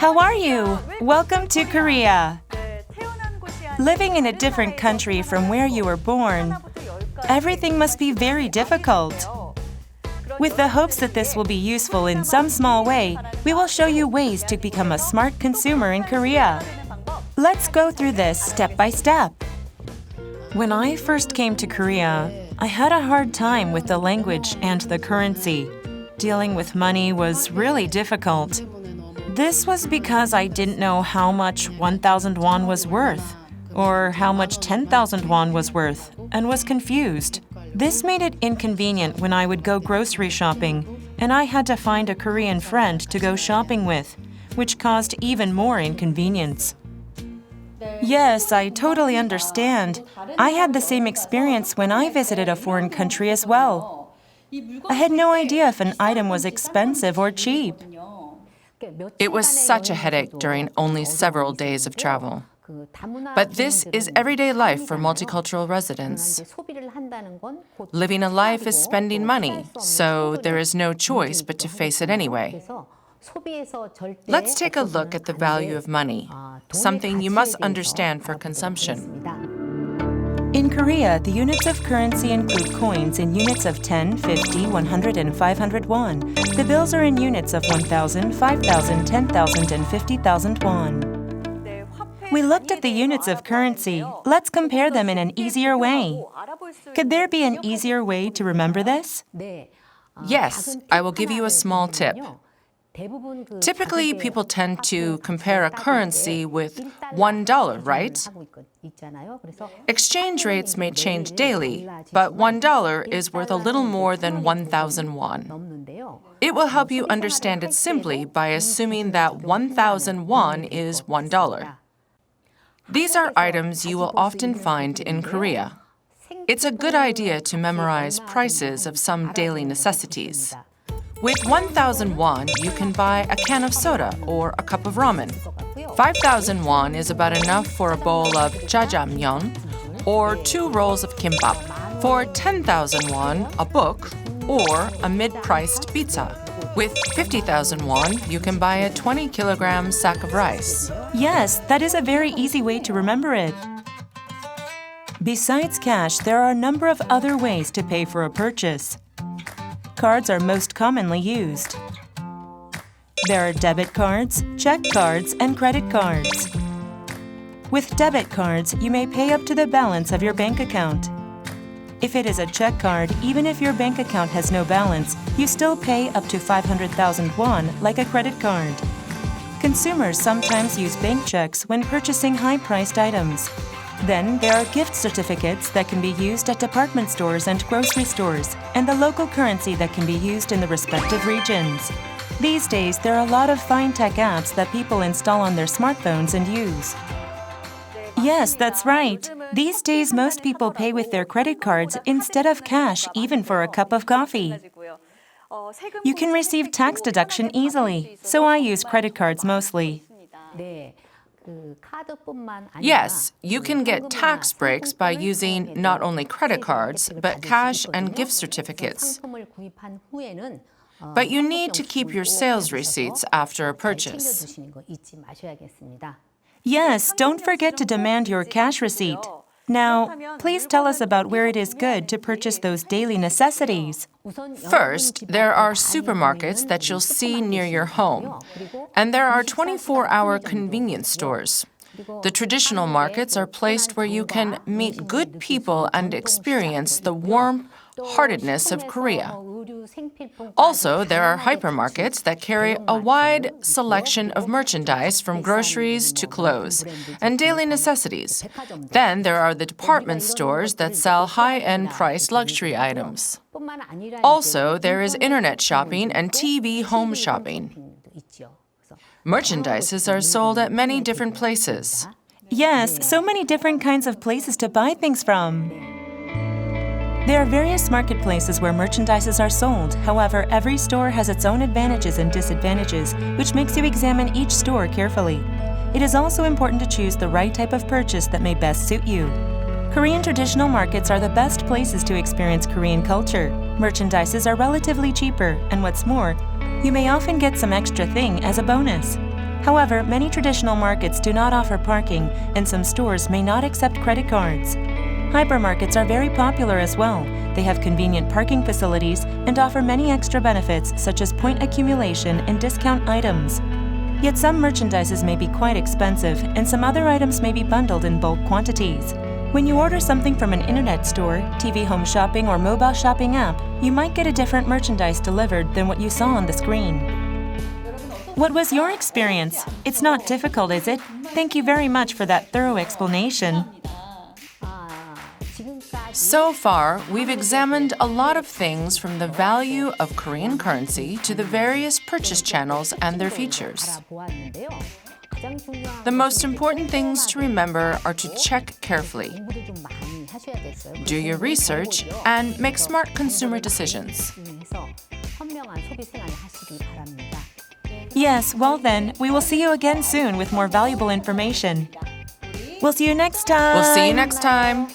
How are you? Welcome to Korea. Living in a different country from where you were born, everything must be very difficult. With the hopes that this will be useful in some small way, we will show you ways to become a smart consumer in Korea. Let's go through this step by step. When I first came to Korea, I had a hard time with the language and the currency. Dealing with money was really difficult. This was because I didn't know how much 1,000 won was worth, or how much 10,000 won was worth, and was confused. This made it inconvenient when I would go grocery shopping, and I had to find a Korean friend to go shopping with, which caused even more inconvenience. Yes, I totally understand. I had the same experience when I visited a foreign country as well. I had no idea if an item was expensive or cheap. It was such a headache during only several days of travel. But this is everyday life for multicultural residents. Living a life is spending money, so there is no choice but to face it anyway. Let's take a look at the value of money, something you must understand for consumption. In Korea, the units of currency include coins in units of 10, 50, 100, and 500 won. The bills are in units of 1,000, 5,000, 10,000, and 50,000 won. We looked at the units of currency. Let's compare them in an easier way. Could there be an easier way to remember this? Yes, I will give you a small tip. Typically, people tend to compare a currency with $1, right? Exchange rates may change daily, but $1 is worth a little more than 1,000 won. It will help you understand it simply by assuming that 1,000 won is $1. These are items you will often find in Korea. It's a good idea to memorize prices of some daily necessities. With 1,000 won, you can buy a can of soda or a cup of ramen. 5,000 won is about enough for a bowl of jjajangmyeon or 2 rolls of kimbap. For 10,000 won, a book or a mid-priced pizza. With 50,000 won, you can buy a 20-kilogram sack of rice. Yes, that is a very easy way to remember it. Besides cash, there are a number of other ways to pay for a purchase. Cards are most commonly used. There are debit cards, check cards, and credit cards. With debit cards, you may pay up to the balance of your bank account. If it is a check card, even if your bank account has no balance, you still pay up to 500,000 won like a credit card. Consumers sometimes use bank checks when purchasing high-priced items. Then there are gift certificates that can be used at department stores and grocery stores, and the local currency that can be used in the respective regions. These days, there are a lot of fine tech apps that people install on their smartphones and use. Yes, that's right. These days, most people pay with their credit cards instead of cash, even for a cup of coffee. You can receive tax deduction easily, so I use credit cards mostly. Yes, you can get tax breaks by using not only credit cards, but cash and gift certificates. But you need to keep your sales receipts after a purchase. Yes, don't forget to demand your cash receipt. Now, please tell us about where it is good to purchase those daily necessities. First, there are supermarkets that you'll see near your home, and there are 24-hour convenience stores. The traditional markets are placed where you can meet good people and experience the warm-heartedness of Korea. Also, there are hypermarkets that carry a wide selection of merchandise from groceries to clothes and daily necessities. Then there are the department stores that sell high-end priced luxury items. Also, there is internet shopping and TV home shopping. Merchandises are sold at many different places. Yes, so many different kinds of places to buy things from. There are various marketplaces where merchandises are sold. However, every store has its own advantages and disadvantages, which makes you examine each store carefully. It is also important to choose the right type of purchase that may best suit you. Korean traditional markets are the best places to experience Korean culture. Merchandises are relatively cheaper, and what's more, you may often get some extra thing as a bonus. However, many traditional markets do not offer parking, and some stores may not accept credit cards. Hypermarkets are very popular as well. They have convenient parking facilities and offer many extra benefits such as point accumulation and discount items. Yet some merchandises may be quite expensive, and some other items may be bundled in bulk quantities. When you order something from an internet store, TV home shopping, or mobile shopping app, you might get a different merchandise delivered than what you saw on the screen. What was your experience? It's not difficult, is it? Thank you very much for that thorough explanation. So far, we've examined a lot of things from the value of Korean currency to the various purchase channels and their features. The most important things to remember are to check carefully, do your research, and make smart consumer decisions. Yes, well then, we will see you again soon with more valuable information. We'll see you next time. We'll see you next time.